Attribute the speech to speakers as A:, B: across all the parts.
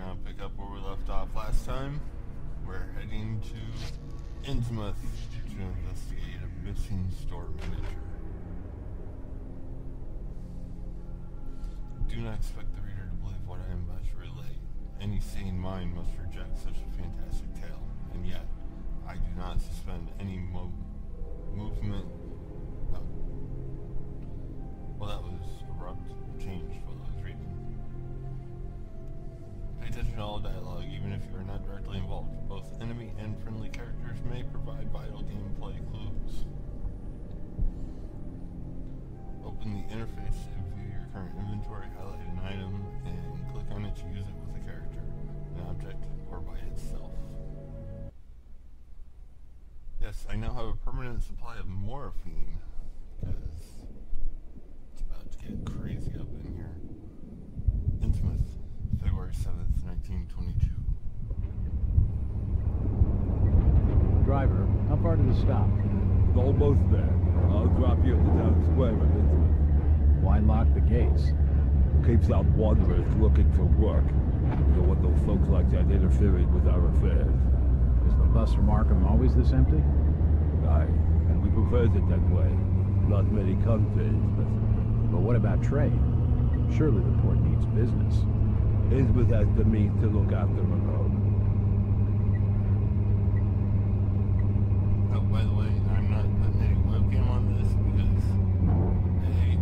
A: gonna pick up where we left off last time. We're heading to Innsmouth to investigate a missing store manager. Do not expect the reader to believe what I am about to relate. Any sane mind must reject such a fantastic tale, and yet I do not suspend any movement. Well, that was abrupt change while I was reading. Pay attention to all dialogue, even if you are not directly involved. Both enemy and friendly characters may provide vital gameplay clues. Open the interface to view your current inventory, highlight an item, and click on it to use it with a character, an object, or by itself. Yes, I now have a permanent supply of morphine, because it's about to get crazy up in here. Innsmouth, February 7th, 1922.
B: Driver, how far to the stop?
C: It's almost there. I'll drop you at the town square of Innsmouth.
B: Why lock the gates?
C: Keeps out wanderers looking for work. We don't want those folks like that interfering with our affairs.
B: Is the bus from Arkham always this empty?
C: Aye, and we prefer it that way. Not many countries,
B: But what about trade? Surely the port needs business.
C: Innsmouth has the means to look after her own.
A: Oh, by the way, I'm not putting any webcam on this because, A,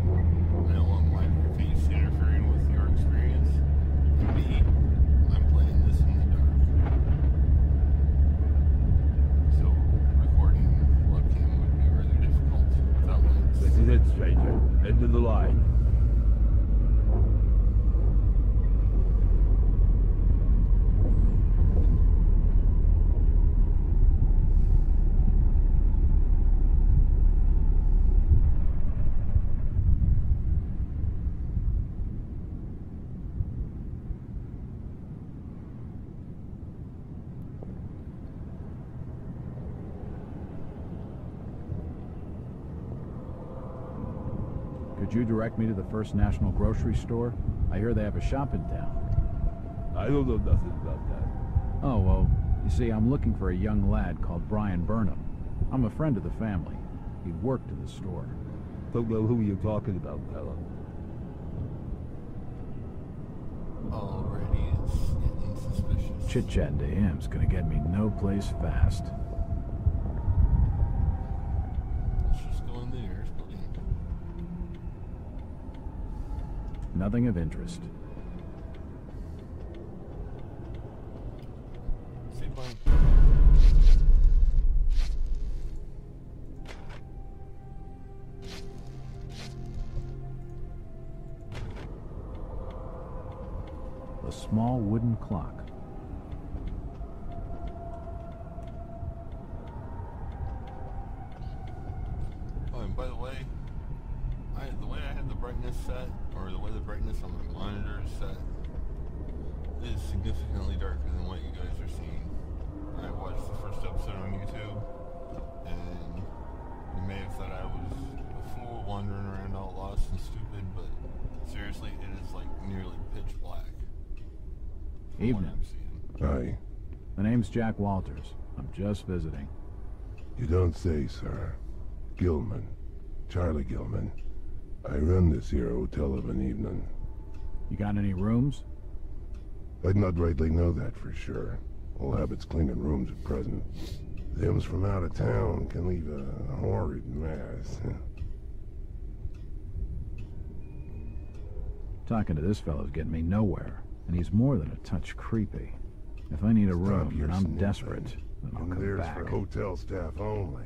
A: I don't want my face interfering with your experience, and B, I'm playing this in the dark. So, recording webcam would be rather difficult without lights.
C: This is it, stranger. End of the line.
B: Could you direct me to the First National Grocery Store? I hear they have a shop in town.
C: I don't know nothing about that.
B: Oh, well, you see, I'm looking for a young lad called Brian Burnham. I'm a friend of the family. He worked in the store.
C: Don't know who you're talking about, fella.
A: Already it's getting suspicious.
B: Chit-chatting to him's gonna get me no place fast.
A: Let's just go in the nearest building.
B: Nothing of interest.
A: Say bye.
B: A small wooden clock.
A: Oh, and by the way, the way I had the brightness set, or the way the brightness on my monitor is set, is significantly darker than what you guys are seeing. I watched the first episode on YouTube, and you may have thought I was a fool wandering around all lost and stupid, but seriously, it is like nearly pitch black. from what
B: Evening.
A: I'm seeing.
D: Aye.
B: The name's Jack Walters. I'm just visiting.
D: You don't say, sir. Gilman. Charlie Gilman. I run this here hotel of an evening.
B: You got any rooms?
D: I'd not rightly know that for sure. All habits cleaning rooms at present. Them's from out of town can leave a horrid mess.
B: Talking to this fellow's getting me nowhere, and he's more than a touch creepy. If I need a room
D: Stop your
B: and I'm
D: sniffing.
B: desperate, then I'll
D: And
B: come
D: there's
B: back.
D: for hotel staff only.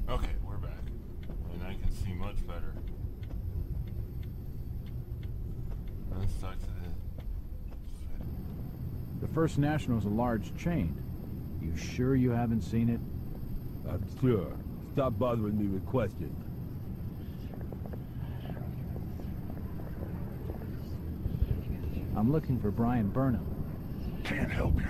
A: Okay, we're back. And I can see much better. Let's talk to
B: The First National's a large chain. You sure you haven't seen it?
C: I'm sure. Stop bothering me with questions.
B: I'm looking for Brian Burnham.
D: Can't help you.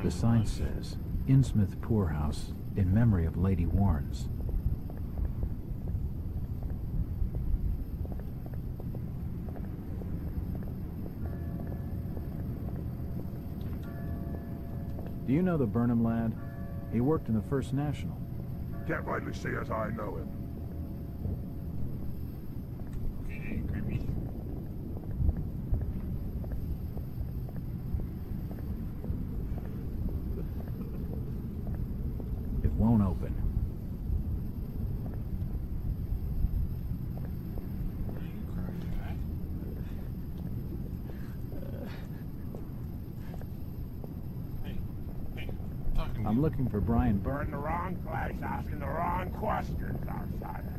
B: The sign says, Innsmouth Poorhouse, in memory of Lady Warnes. Do you know the Burnham lad? He worked in the First National.
D: Can't rightly say as I know him.
A: Okay, creepy.
B: It won't open.
A: What are you crying at? Hey, talking to
B: I'm
A: you.
B: looking for Brian
D: We're
B: Burnham.
D: in the wrong place, asking the wrong questions, outsider.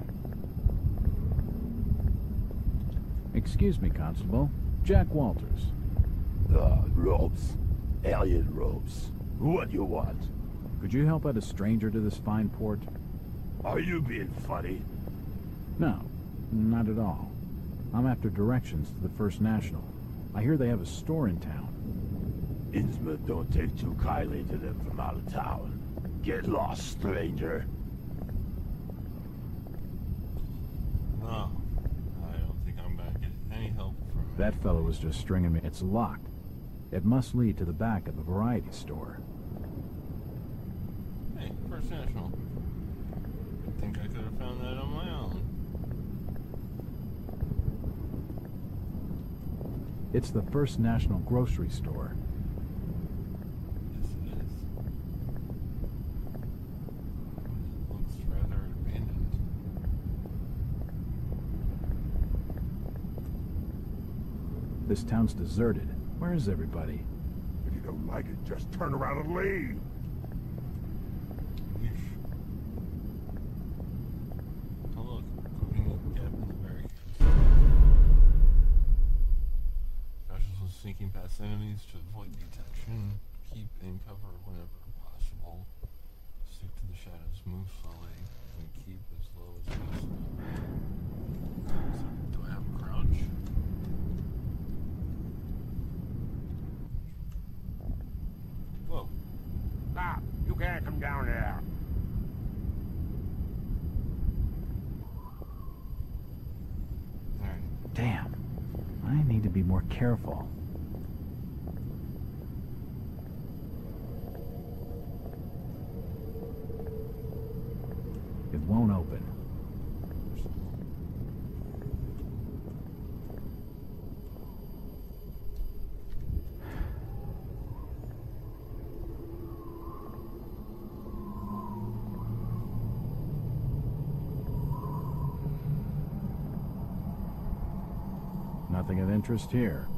B: Excuse me, Constable. Jack Walters.
E: Robes. Alien robes. What do you want?
B: Could you help out a stranger to this fine port?
E: Are you being funny?
B: No, not at all. I'm after directions to the First National. I hear they have a store in town.
E: Innsmouth don't take too kindly to them from out of town. Get lost, stranger.
A: No, I don't think I'm gonna get any help from it.
B: That fellow was just stringing me. It's locked. It must lead to the back of the variety store.
A: Hey, First National. I think I could have found that on my own.
B: It's the First National grocery store.
A: Yes, it is. It looks rather abandoned.
B: This town's deserted. Where is everybody?
D: If you don't like it, just turn around and leave.
A: Yeesh. Oh look, convenient gap in the barricades. Specialists when sneaking past enemies to avoid detection. Keep in cover whenever possible. Stick to the shadows, move slowly, and keep as low as possible. So, do I have a crouch? Whoa.
D: Stop! You can't come down there.
A: Alright.
B: Damn. I need to be more careful. It won't open. Nothing of interest here.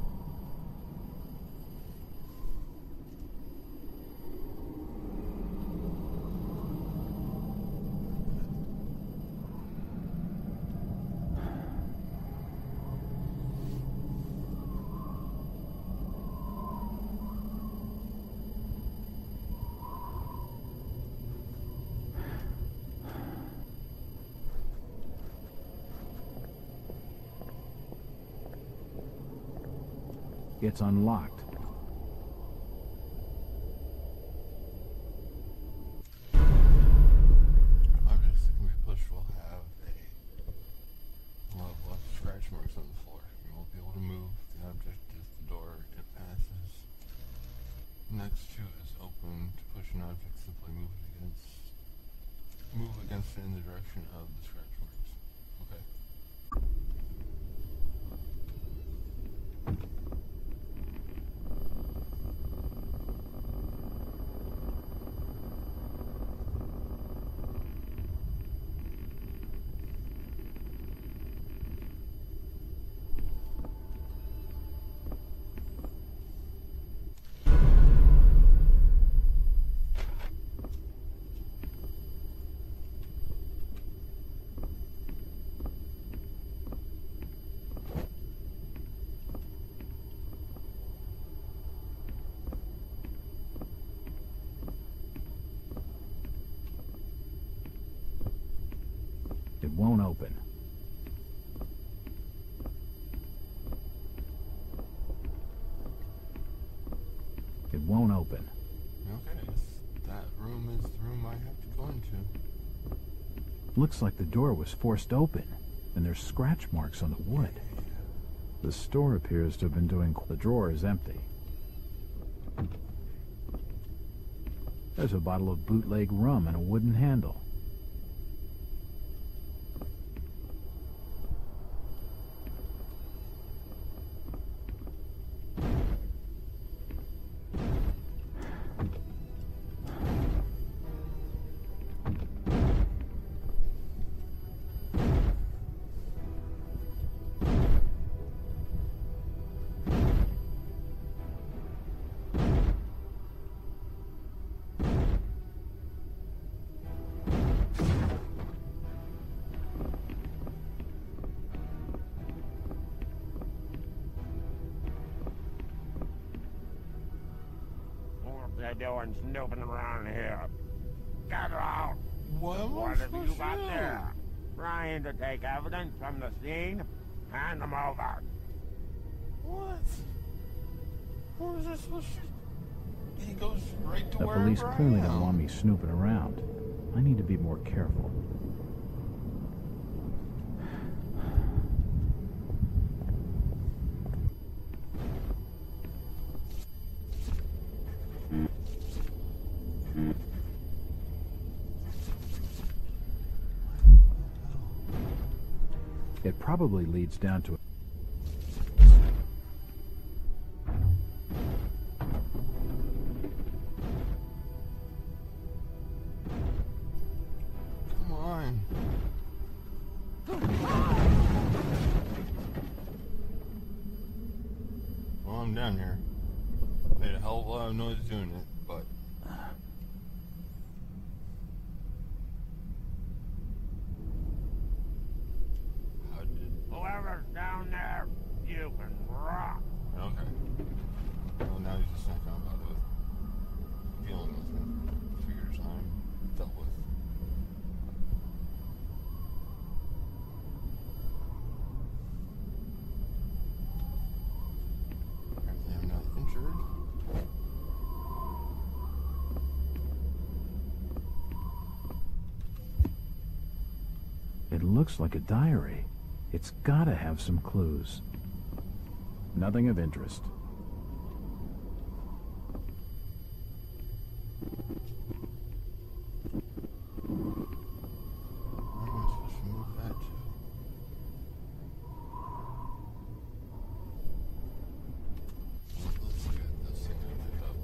B: It's unlocked.
A: Objects that can be pushed will have left scratch marks on the floor. You won't be able to move the object as the door it passes. Next to it is open. To push an object, simply move against it in the direction of the scratch marks. Okay.
B: won't open. It won't open.
A: Okay, that room is the room I have to go into.
B: Looks like the door was forced open, and there's scratch marks on the wood. The store appears to have been doing... The drawer is empty. There's a bottle of bootleg rum and a wooden handle.
E: What you doing snooping around here? Get out!
A: What
E: What have you got there? Trying to take evidence from the scene? Hand them over.
A: What? What was this supposed to... He goes right to
B: The
A: wherever
B: police
A: I
B: clearly
A: am.
B: don't want me snooping around. I need to be more careful. It probably leads down to...
A: Come on. Well, I'm down here. Made a hell of a lot of noise doing it, but... How did...
E: Whoever's down there, you can rock.
A: Okay. Well, now he's just not going about it. Dealing with me. Figures I'm dealt with. Apparently I'm not injured.
B: It looks like a diary. It's gotta have some clues. Nothing of interest.
A: Where am I supposed to move that to? Well, let's look at this thing I picked up.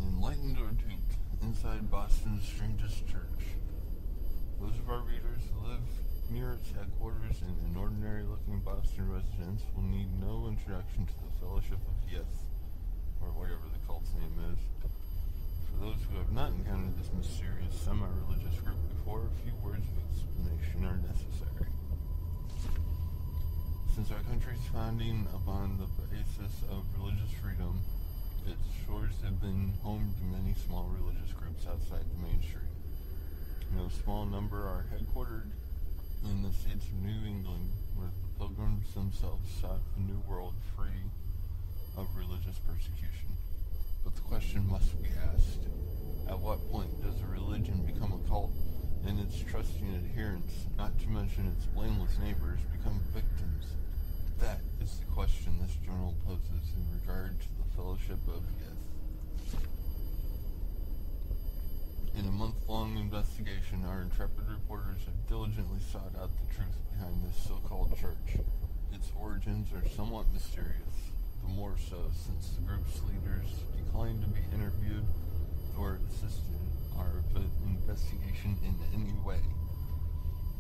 A: Enlightened or duped, inside Boston's strangest church. Those of our readers who live near its headquarters and an ordinary-looking Boston residents will need no introduction to the Fellowship of Yes, or whatever the cult's name is. For those who have not encountered this mysterious semi-religious group before, a few words of explanation are necessary. Since our country's founding upon the basis of religious freedom, its shores have been home to many small religious groups outside the mainstream. No small number are headquartered in the states of New England, where the pilgrims themselves sought the New World free of religious persecution. But the question must be asked, at what point does a religion become a cult, and its trusting adherents, not to mention its blameless neighbors, become victims? That is the question this journal poses in regard to the Fellowship of Yes. In a month-long investigation, our intrepid reporters have diligently sought out the truth behind this so-called church. Its origins are somewhat mysterious, the more so since the group's leaders declined to be interviewed or assist in our investigation in any way.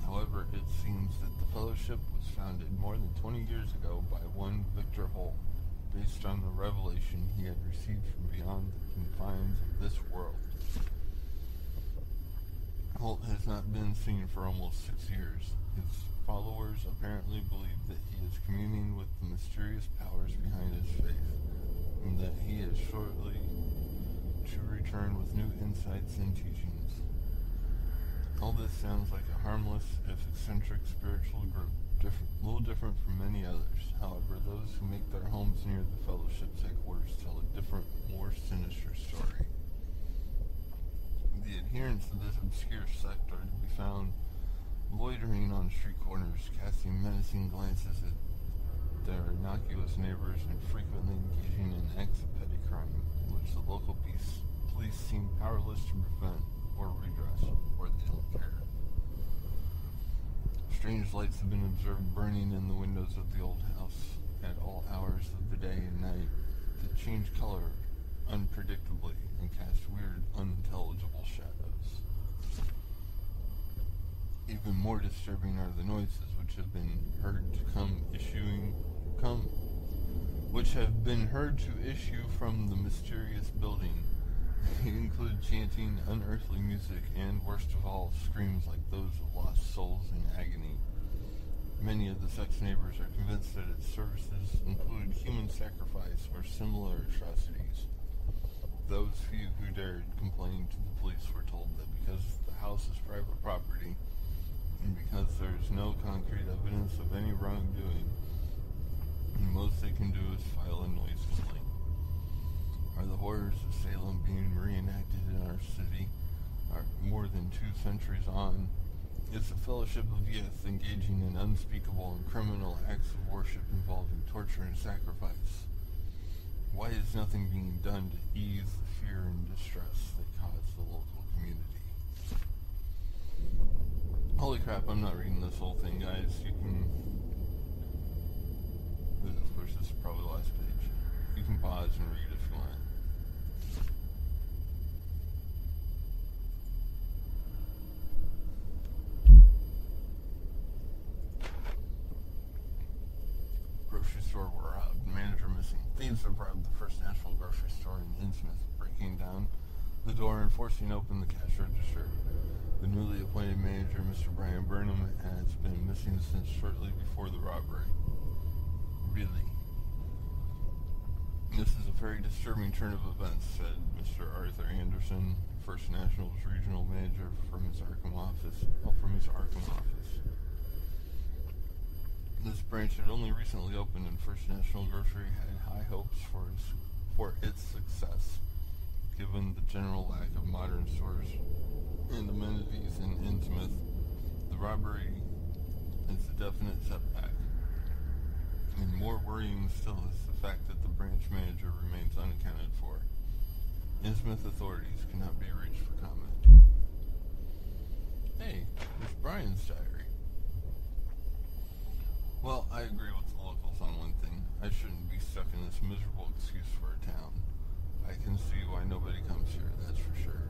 A: However, it seems that the Fellowship was founded more than 20 years ago by one Victor Holt, based on the revelation he had received from beyond the confines of this world. Holt has not been seen for almost 6 years. His followers apparently believe that he is communing with the mysterious powers behind his faith, and that he is shortly to return with new insights and teachings. All this sounds like a harmless, if eccentric, spiritual group, a little different from many others. However, those who make their homes near the Fellowship's headquarters tell a different, more sinister story. The adherents of this obscure sect are to be found loitering on street corners, casting menacing glances at their innocuous neighbors and frequently engaging in acts of petty crime, which the local police seem powerless to prevent or redress, or they don't care. Strange lights have been observed burning in the windows of the old house at all hours of the day and night that change color unpredictably and cast weird, unintelligible shadows. Even more disturbing are the noises which have been heard to issue from the mysterious building. They include chanting, unearthly music, and, worst of all, screams like those of lost souls in agony. Many of the sect's neighbors are convinced that its services include human sacrifice or similar atrocities. Those few who dared complain to the police were told that because the house is private property, and because there is no concrete evidence of any wrongdoing, the most they can do is file a noise complaint. Are the horrors of Salem being reenacted in our city? Are more than 2 centuries on? Is the Fellowship of Youth engaging in unspeakable and criminal acts of worship involving torture and sacrifice? Why is nothing being done to ease the fear and distress that cause the local community? Holy crap, I'm not reading this whole thing, guys. You can... Of course, this is probably the last page. You can pause and read if you want. Grocery store were robbed. Manager missing. Thieves have robbed the First National grocery store in Innsmouth, breaking down the door and forcing open the cash register. The newly appointed manager, Mr. Brian Burnham, has been missing since shortly before the robbery. Really? This is a very disturbing turn of events, said Mr. Arthur Anderson, First National's regional manager from his Arkham office. This branch had only recently opened, and First National Grocery had high hopes for its success, given the general lack of modern stores and amenities in Innsmouth. The robbery is a definite setback. And more worrying still is the fact that the branch manager remains unaccounted for. Innsmouth authorities cannot be reached for comment. Hey, it's Brian's diary. Well, I agree with the locals on one thing. I shouldn't be stuck in this miserable excuse for a town. I can see why nobody comes here, that's for sure.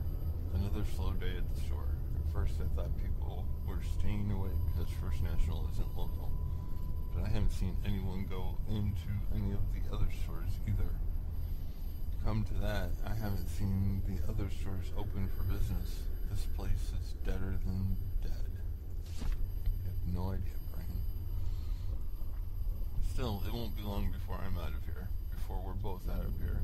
A: Another slow day at the store. At first I thought people were staying away because First National isn't local. But I haven't seen anyone go into any of the other stores either. Come to that, I haven't seen the other stores open for business. This place is deader than dead. I have no idea, Brian. Still, it won't be long before I'm out of here. Before we're both out of here.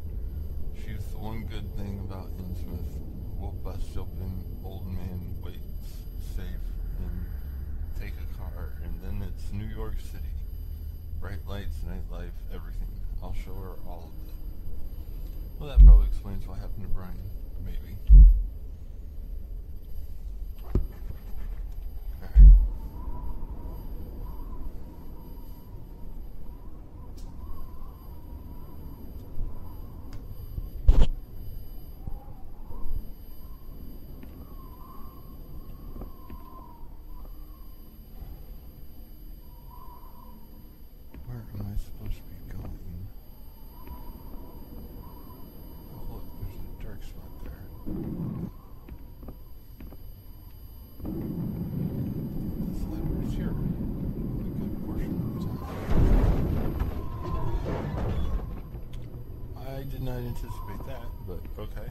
A: She's the one good thing about Innsmouth. We'll bust open, old man waits, safe, and take a car, and then it's New York City. Bright lights, nightlife, everything. I'll show her all of it. Well, that probably explains what happened to Brian. Maybe. Alright. Where am I supposed to be going? Oh look, there's a dark spot there. This library's here. A good portion of the time. I did not anticipate that, but okay.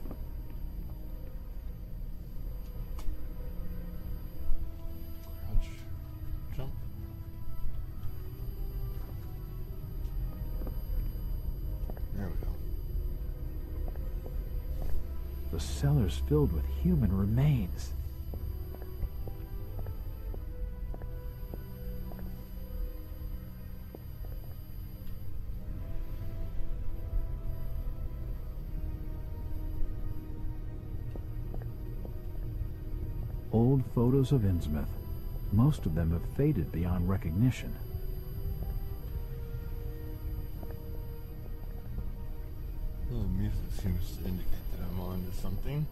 B: The cellar's filled with human remains. Old photos of Innsmouth. Most of them have faded beyond recognition.
A: Well, the music seems to indicate that I'm on to something.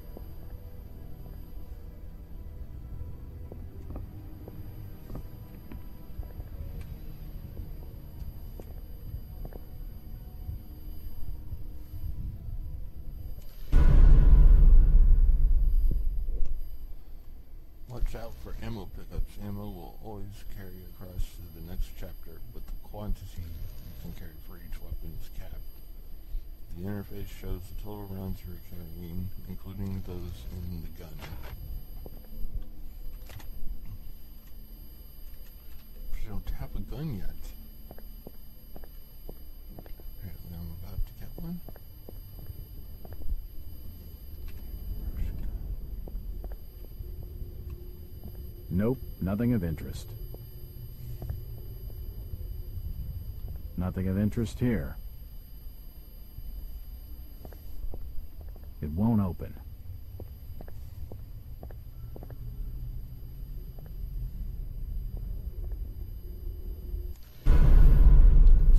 A: Watch out for ammo pickups. Ammo will always carry across to the next chapter, but the quantity you can carry for each weapon is capped. The interface shows the total rounds you're carrying, including those in the gun. I don't have a gun yet. Apparently I'm about to get one.
B: Nope, nothing of interest. Nothing of interest here. It won't open.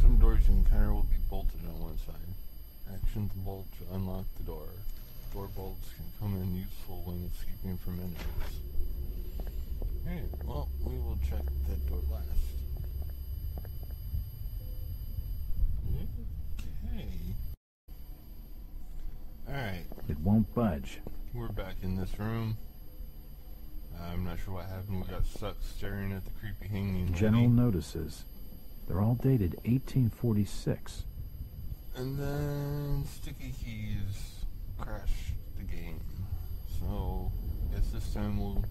A: Some doors you encounter will be bolted on one side. Action the bolt to unlock the door. Door bolts can come in useful when escaping from enemies. Okay, well, we will check that door last. Okay. Alright.
B: It won't budge.
A: We're back in this room. I'm not sure what happened. We got stuck staring at the creepy hanging
B: General
A: lady.
B: notices. They're all dated 1846.
A: And then sticky keys crashed the game. So, I guess this time we'll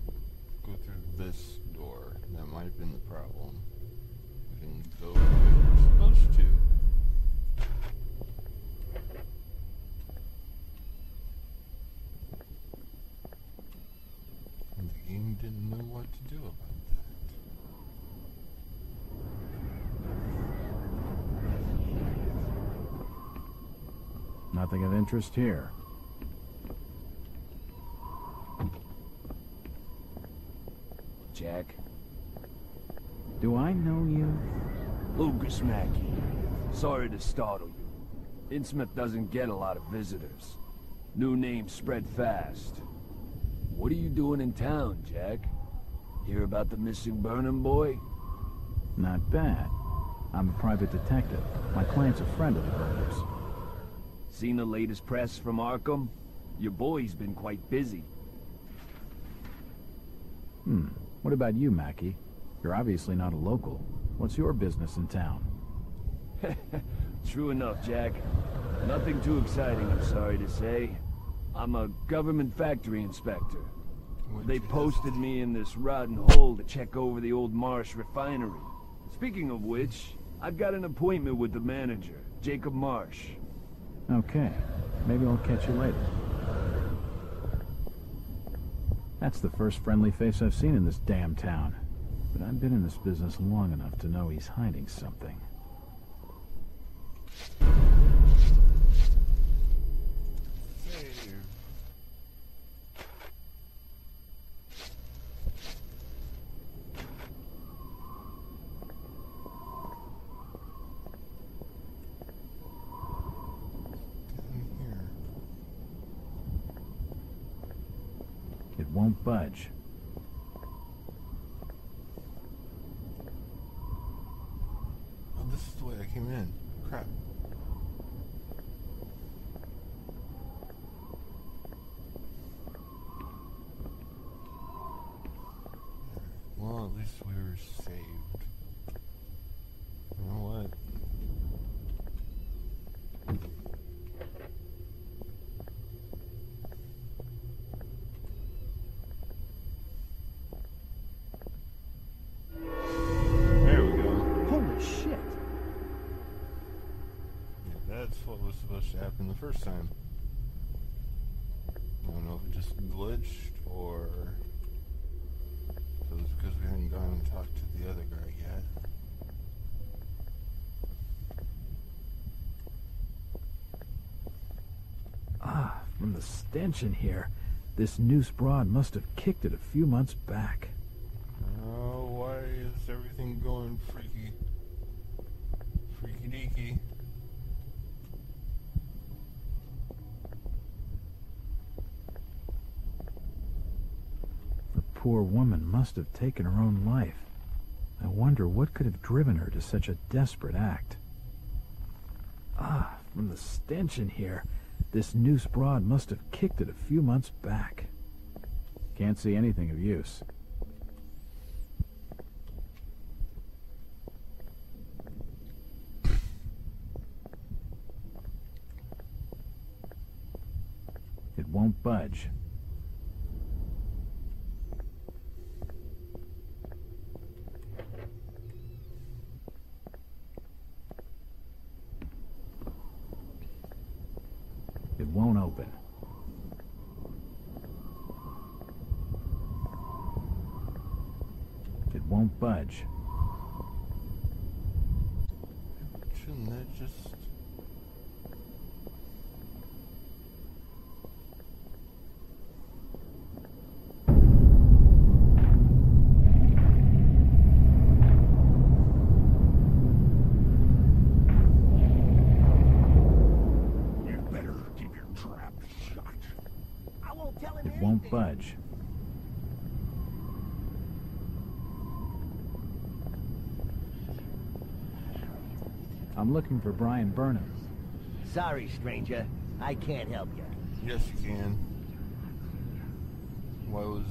A: go through this door. That might have been the problem. We can go where we're supposed to. And the game didn't know what to do about that.
B: Nothing of interest here.
F: Jack?
B: Do I know you?
F: Lucas Mackey. Sorry to startle you. Innsmouth doesn't get a lot of visitors. New names spread fast. What are you doing in town, Jack? Hear about the missing Burnham boy?
B: Not bad. I'm a private detective. My client's a friend of the Burnhams.
F: Seen the latest press from Arkham? Your boy's been quite busy.
B: What about you, Mackie? You're obviously not a local. What's your business in town?
F: True enough, Jack. Nothing too exciting, I'm sorry to say. I'm a government factory inspector. They posted me in this rotten hole to check over the old Marsh refinery. Speaking of which, I've got an appointment with the manager, Jacob Marsh.
B: Okay. Maybe I'll catch you later. That's the first friendly face I've seen in this damn town. But I've been in this business long enough to know he's hiding something. It won't budge.
A: Oh, this is the way I came in. Crap. Well, at least we were saved. You know what? There we go.
B: Holy shit!
A: Yeah, that's what was supposed to happen the first time. know if it just glitched or if it was because we hadn't gone and talked to the other guy yet.
B: Ah, from the stench in here, this noose broad must have kicked it a few months back.
A: Oh, why is everything going freaky deaky?
B: The poor woman must have taken her own life. I wonder what could have driven her to such a desperate act. Ah, from the stench in here, this noose broad must have kicked it a few months back. Can't see anything of use. It won't budge. It won't open. It won't budge.
A: Shouldn't that just...
B: It won't budge. I'm looking for Brian Burnham.
G: Sorry, stranger. I can't help you.
A: Yes, you can. Why was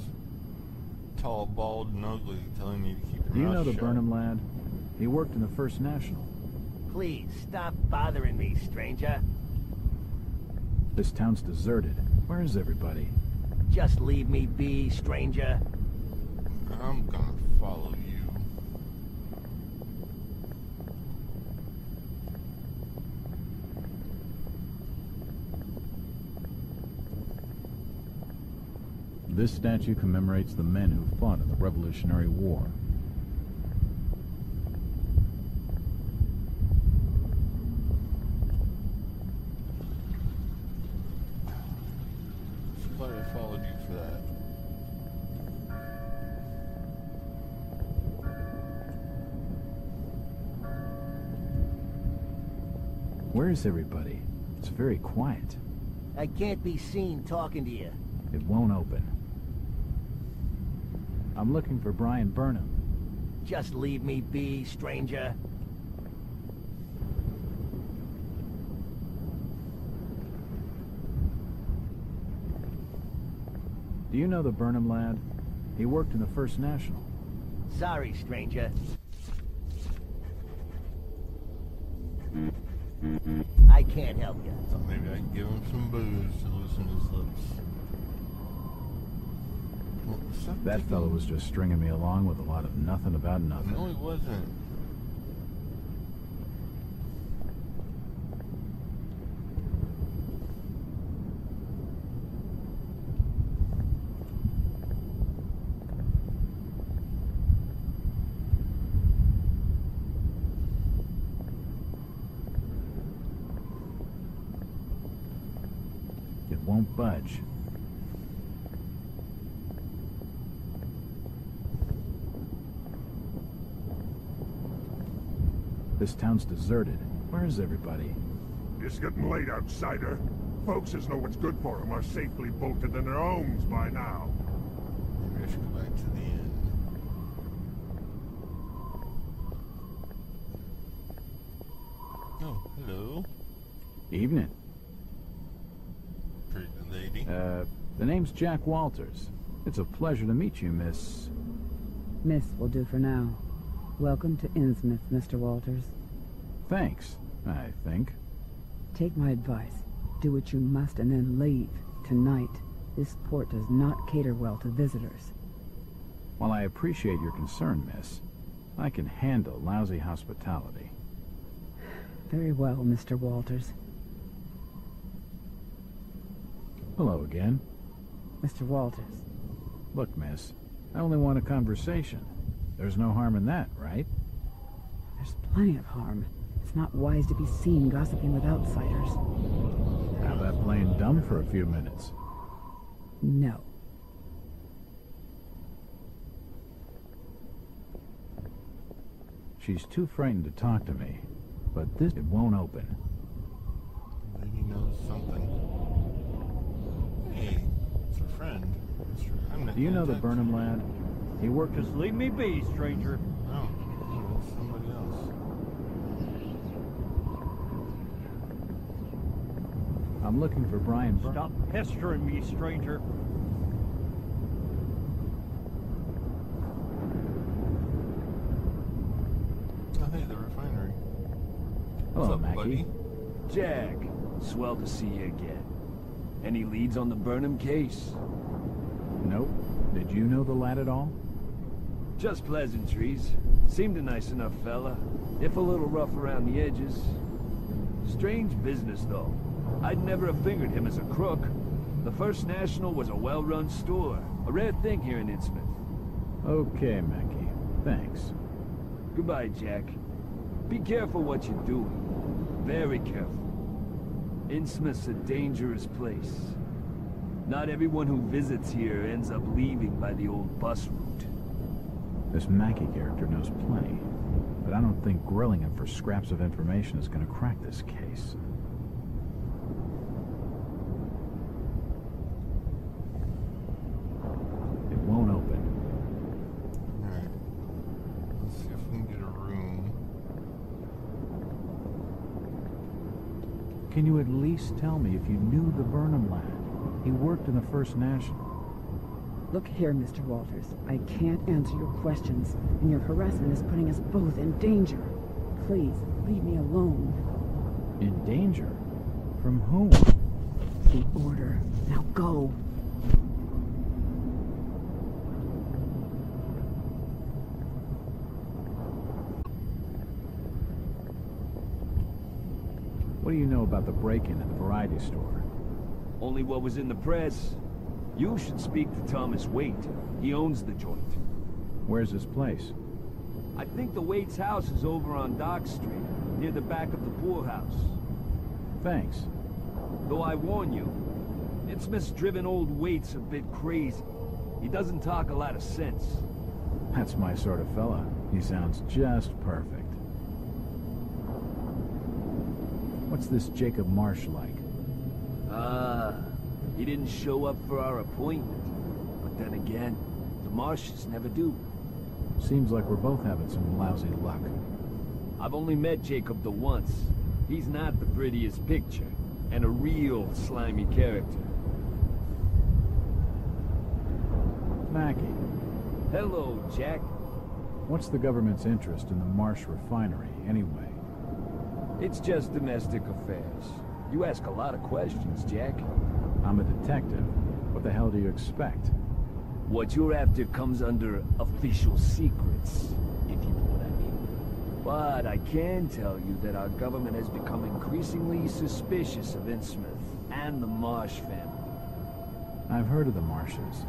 A: tall, bald, and ugly telling me to keep your mouth shut?
B: Do you know the Burnham lad? He worked in the First National.
G: Please, stop bothering me, stranger.
B: This town's deserted. Where is everybody?
G: Just leave me be, stranger.
A: I'm gonna follow you.
B: This statue commemorates the men who fought in the Revolutionary War.
A: Glad I followed you for that.
B: Where is everybody? It's very quiet.
G: I can't be seen talking to you.
B: It won't open. I'm looking for Brian Burnham.
G: Just leave me be, stranger.
B: Do you know the Burnham lad? He worked in the First National.
G: Sorry, stranger. I can't help you.
A: Thought maybe I could give him some booze to loosen his lips. Well,
B: That fellow was just stringing me along with a lot of nothing about nothing.
A: No, he wasn't.
B: It won't budge. This town's deserted. Where is everybody?
D: It's getting late, outsider. Folks as know what's good for them are safely bolted in their homes by now.
A: Maybe I should go back to the inn. Oh, hello.
B: Evening.
A: Pretty good lady.
B: The name's Jack Walters. It's a pleasure to meet you, Miss...
H: Miss will do for now. Welcome to Innsmouth, Mr. Walters.
B: Thanks, I think.
H: Take my advice. Do what you must and then leave. Tonight. This port does not cater well to visitors.
B: While I appreciate your concern, miss, I can handle lousy hospitality.
H: Very well, Mr. Walters.
B: Hello again.
H: Mr. Walters.
B: Look, miss, I only want a conversation. There's no harm in that, right?
H: There's plenty of harm. It's not wise to be seen gossiping with outsiders.
B: How about playing dumb for a few minutes?
H: No.
B: She's too frightened to talk to me, but this it won't open.
A: Maybe he knows something. Hey, it's a friend.
B: Do you know the Burnham lad? He worked
I: Just leave me be, stranger.
A: Oh, it's somebody else.
B: I'm looking for Brian
I: Stop pestering me, stranger.
A: Oh, hey, the refinery.
B: Hello,
A: What's up,
B: Mackie.
A: buddy?
F: Jack, swell to see you again. Any leads on the Burnham case?
B: Nope. Did you know the lad at all?
F: Just pleasantries. Seemed a nice enough fella, if a little rough around the edges. Strange business, though. I'd never have fingered him as a crook. The First National was a well-run store. A rare thing here in Innsmouth.
B: Okay, Mackie. Thanks.
F: Goodbye, Jack. Be careful what you're doing. Very careful. Innsmouth's a dangerous place. Not everyone who visits here ends up leaving by the old bus route.
B: This Mackie character knows plenty, but I don't think grilling him for scraps of information is going to crack this case. It won't open.
A: Alright. Let's see if we can get a room.
B: Can you at least tell me if you knew the Burnham lad? He worked in the First National.
H: Look here, Mr. Walters. I can't answer your questions, and your harassment is putting us both in danger. Please, leave me alone.
B: In danger? From whom?
H: The order. Now go.
B: What do you know about the break-in at the variety store?
F: Only what was in the press. You should speak to Thomas Waite. He owns the joint.
B: Where's his place?
F: I think the Waite's house is over on Dock Street, near the back of the poorhouse.
B: Thanks.
F: Though I warn you, Innsmouth-driven old Waite's a bit crazy. He doesn't talk a lot of sense.
B: That's my sort of fella. He sounds just perfect. What's this Jacob Marsh like?
F: He didn't show up for our appointment. But then again, the Marshes never do.
B: Seems like we're both having some lousy luck.
F: I've only met Jacob the once. He's not the prettiest picture, and a real slimy character.
B: Mackie,
F: Hello, Jack.
B: what's the government's interest in the Marsh refinery, anyway?
F: It's just domestic affairs. You ask a lot of questions, Jack.
B: I'm a detective. What the hell do you expect?
F: What you're after comes under official secrets, if you know what I mean. But I can tell you that our government has become increasingly suspicious of Innsmouth and the Marsh family.
B: I've heard of the Marshes.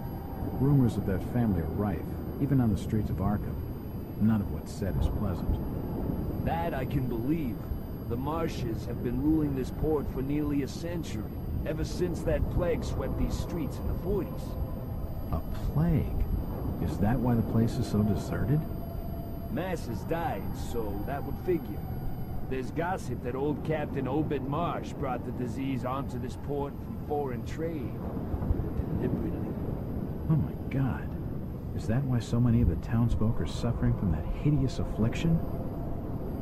B: Rumors of that family are rife, even on the streets of Arkham. None of what's said is pleasant.
F: That I can believe. The Marshes have been ruling this port for nearly a century, ever since that plague swept these streets in the 40s.
B: A plague? Is that why the place is so deserted?
F: Masses died, so that would figure. There's gossip that old Captain Obed Marsh brought the disease onto this port from foreign trade. Deliberately.
B: Oh my god. Is that why so many of the townsfolk are suffering from that hideous affliction?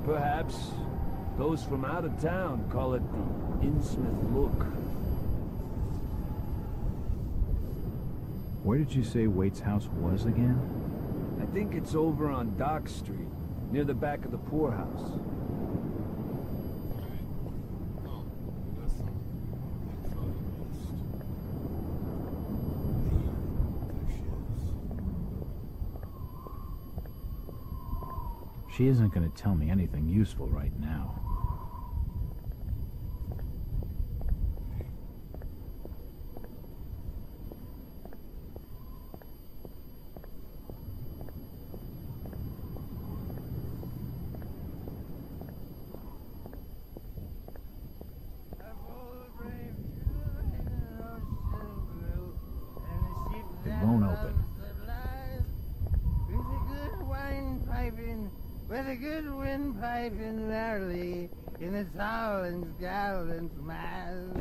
F: Perhaps. Those from out of town call it the Innsmouth look.
B: Where did you say Waite's house was again?
F: I think it's over on Dock Street, near the back of the poorhouse.
A: Oh, that's some info at least. There she is.
B: She isn't going to tell me anything useful right now.
J: with a good windpipe and merrily in its howling, scowling smiles.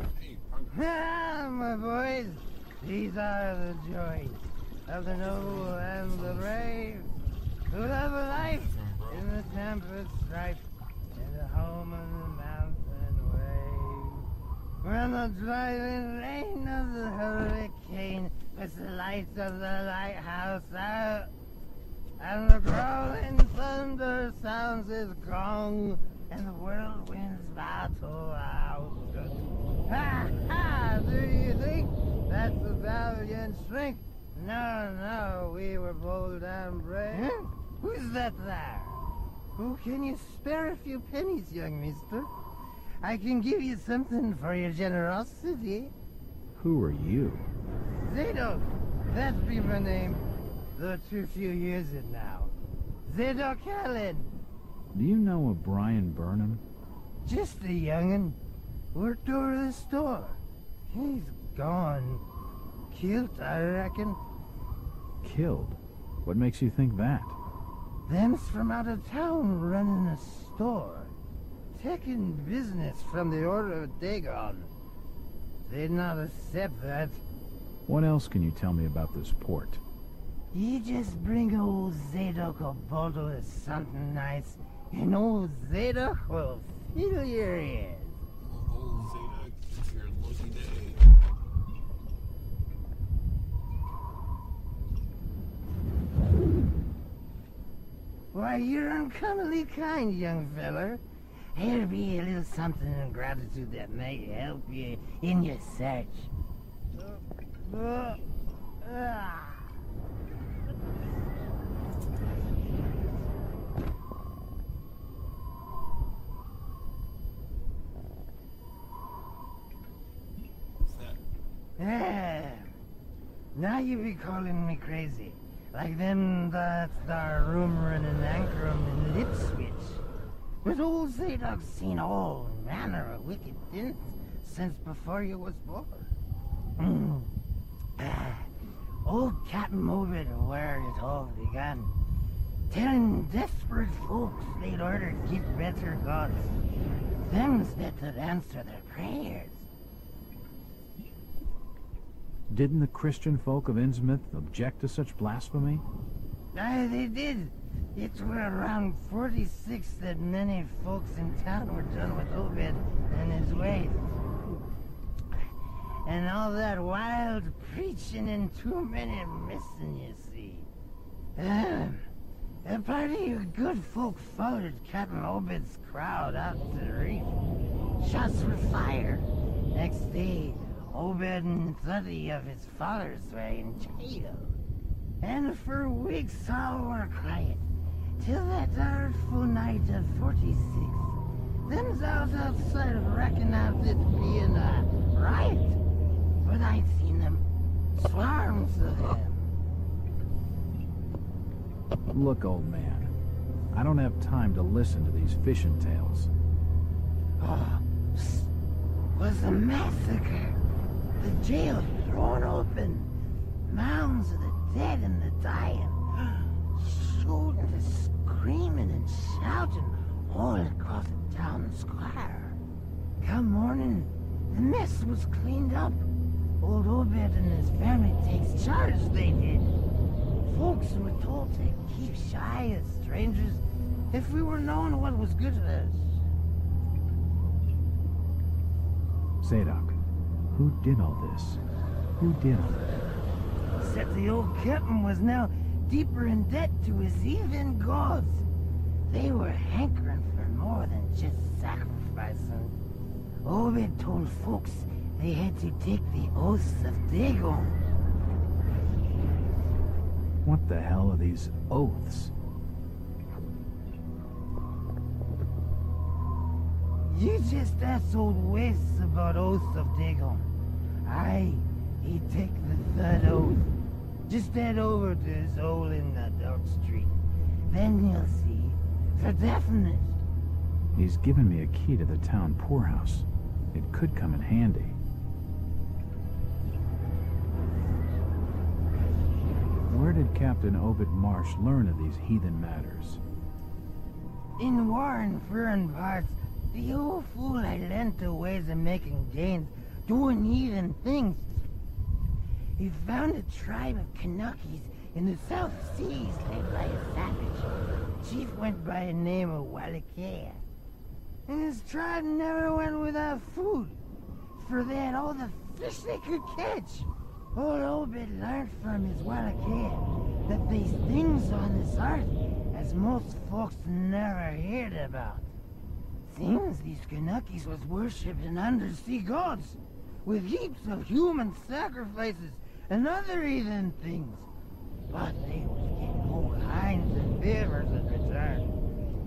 J: Ah, my boys, these are the joys of the noble and the brave, who love a life in the tempest strife, in the home of the mountain wave. When the driving rain of the hurricane puts the lights of the lighthouse out, and the growling thunder sounds its gong, and the whirlwinds battle out. Ha ha! Do you think that's the valiant strength? No, we were bold and brave. Huh? Who's that there? Who can you spare a few pennies, young mister? I can give you something for your generosity.
B: Who are you?
J: Zadok, that be my name, though too few use it now. Zadok Allen.
B: Do you know a Brian Burnham?
J: Just a young'un. Worked over the store. He's gone. Killed, I reckon.
B: Killed? What makes you think that?
J: Them's from out of town running a store. Taking business from the Order of Dagon. They'd not accept that.
B: What else can you tell me about this port?
J: You just bring old Zadok a bottle of something nice, and old Zadok will fill your ears.
A: Old Zadok, it's your lucky day.
J: Why, you're uncommonly kind, young feller. Here'll be a little something in gratitude that may help you in your search.
A: What's that?
J: Now you be calling me crazy. Like them that's the rumorin' and anchorin' in Lipswich. But old Zadok's seen all manner of wicked things since before you was born. Old Captain Obed where it all began, telling desperate folks they'd order get better gods, them's that would answer their prayers.
B: Didn't the Christian folk of Innsmouth object to such blasphemy?
J: Aye, they did. It were around 46 that many folks in town were done with Obed and his ways. And all that wild preaching and too many missing, you see. A party of good folk followed Captain Obed's crowd out to the reef. Shots were fired. Next day, Obed and 30 of his followers were in jail. And for weeks all were quiet, till that artful night of 46. Them's out outside reckoned out it being a riot. But I'd seen them, swarms of them.
B: Look, old man, I don't have time to listen to these fishing tales.
J: Oh, was a massacre. The jail thrown open. Mounds of the dead and the dying. Shooting and screaming and shouting all across the town square. Come morning, the mess was cleaned up. Old Obed and his family takes charge, they did. Folks were told to keep shy of strangers if we were knowing what was good for us.
B: Zadok, who did all this? Who did all that?
J: Except the old captain was now deeper in debt to his heathen gods. They were hankering for more than just sacrificing. Obed told folks they had to take the oaths of Dagon.
B: What the hell are these oaths?
J: You just asked old Wes about oaths of Dagon. Aye, he'd take the third oath. Just head over to his hole in the dark street. Then you'll see, for definite.
B: He's given me a key to the town poorhouse. It could come in handy. Where did Captain Obed Marsh learn of these heathen matters?
J: In war and foreign parts, the old fool had learned the ways of making gains, doing heathen things. He found a tribe of Kanakis in the South Seas led by a savage. Chief went by the name of Wallachia. And his tribe never went without food, for they had all the fish they could catch. Old Obed learned from his Wallachia that these things on this earth as most folks never heard about. Things these Kanakis was worshipping undersea gods, with heaps of human sacrifices and other heathen things. But they was getting all kinds of favors in return.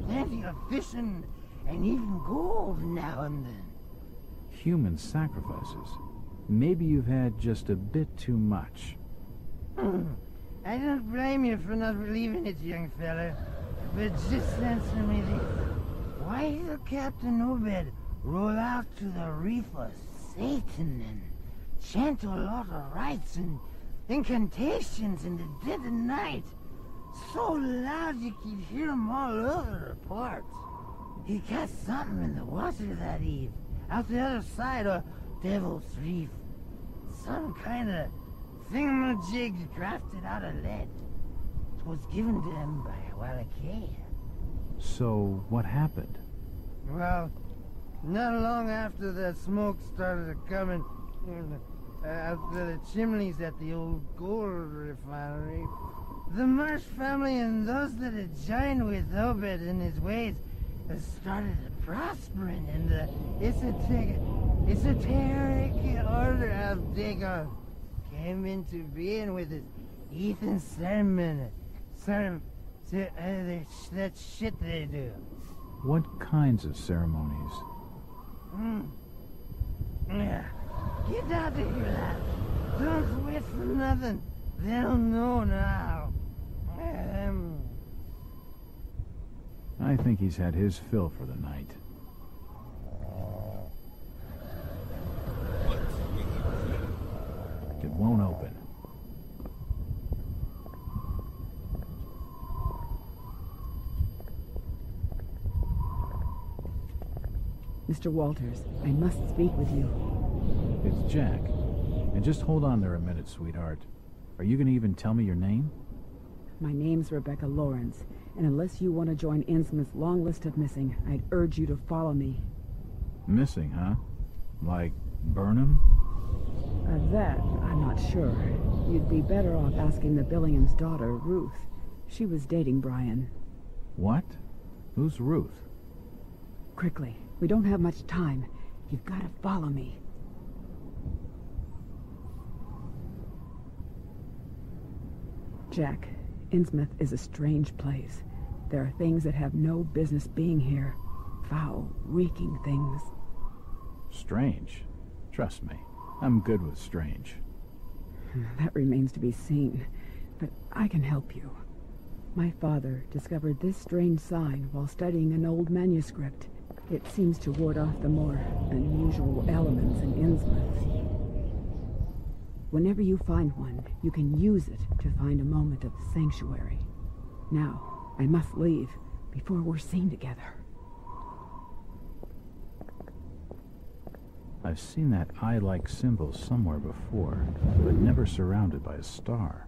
J: Plenty of fishing and even gold now and then.
B: Human sacrifices? Maybe you've had just a bit too much.
J: I don't blame you for not believing it, young fella. But just answer me this. Why did Captain Obed roll out to the reef of Satan and chant a lot of rites and incantations in the dead of night? So loud you could hear him all over the port. He caught something in the water that eve, out the other side of Devil's Reef. Some kind of thingamajig crafted out of lead. It was given to him by Wallachia.
B: So, what happened?
J: Well, not long after that smoke started coming out of the chimneys at the old gold refinery, the Marsh family and those that had joined with Obed in his ways started prospering in the esoteric order of Dagon. Came into being with his heathen sermon, that shit they do.
B: What kinds of ceremonies?
J: Yeah. Get out of here, lad. Don't wait for nothing. They'll know now.
B: I think he's had his fill for the night. It won't open.
H: Mr. Walters, I must speak with you.
B: It's Jack. And just hold on there a minute, sweetheart. Are you going to even tell me your name?
H: My name's Rebecca Lawrence, and unless you want to join Innsmouth's long list of missing, I'd urge you to follow me.
B: Missing, huh? Like Burnham?
H: That, I'm not sure. You'd be better off asking the Billingham's daughter, Ruth. She was dating Brian.
B: What? Who's Ruth?
H: Quickly, we don't have much time. You've got to follow me. Jack, Innsmouth is a strange place. There are things that have no business being here. Foul, reeking things.
B: Strange? Trust me, I'm good with strange.
H: That remains to be seen, but I can help you. My father discovered this strange sign while studying an old manuscript. It seems to ward off the more unusual elements in Innsmouth. Whenever you find one, you can use it to find a moment of sanctuary. Now, I must leave before we're seen together.
B: I've seen that eye-like symbol somewhere before, but never surrounded by a star.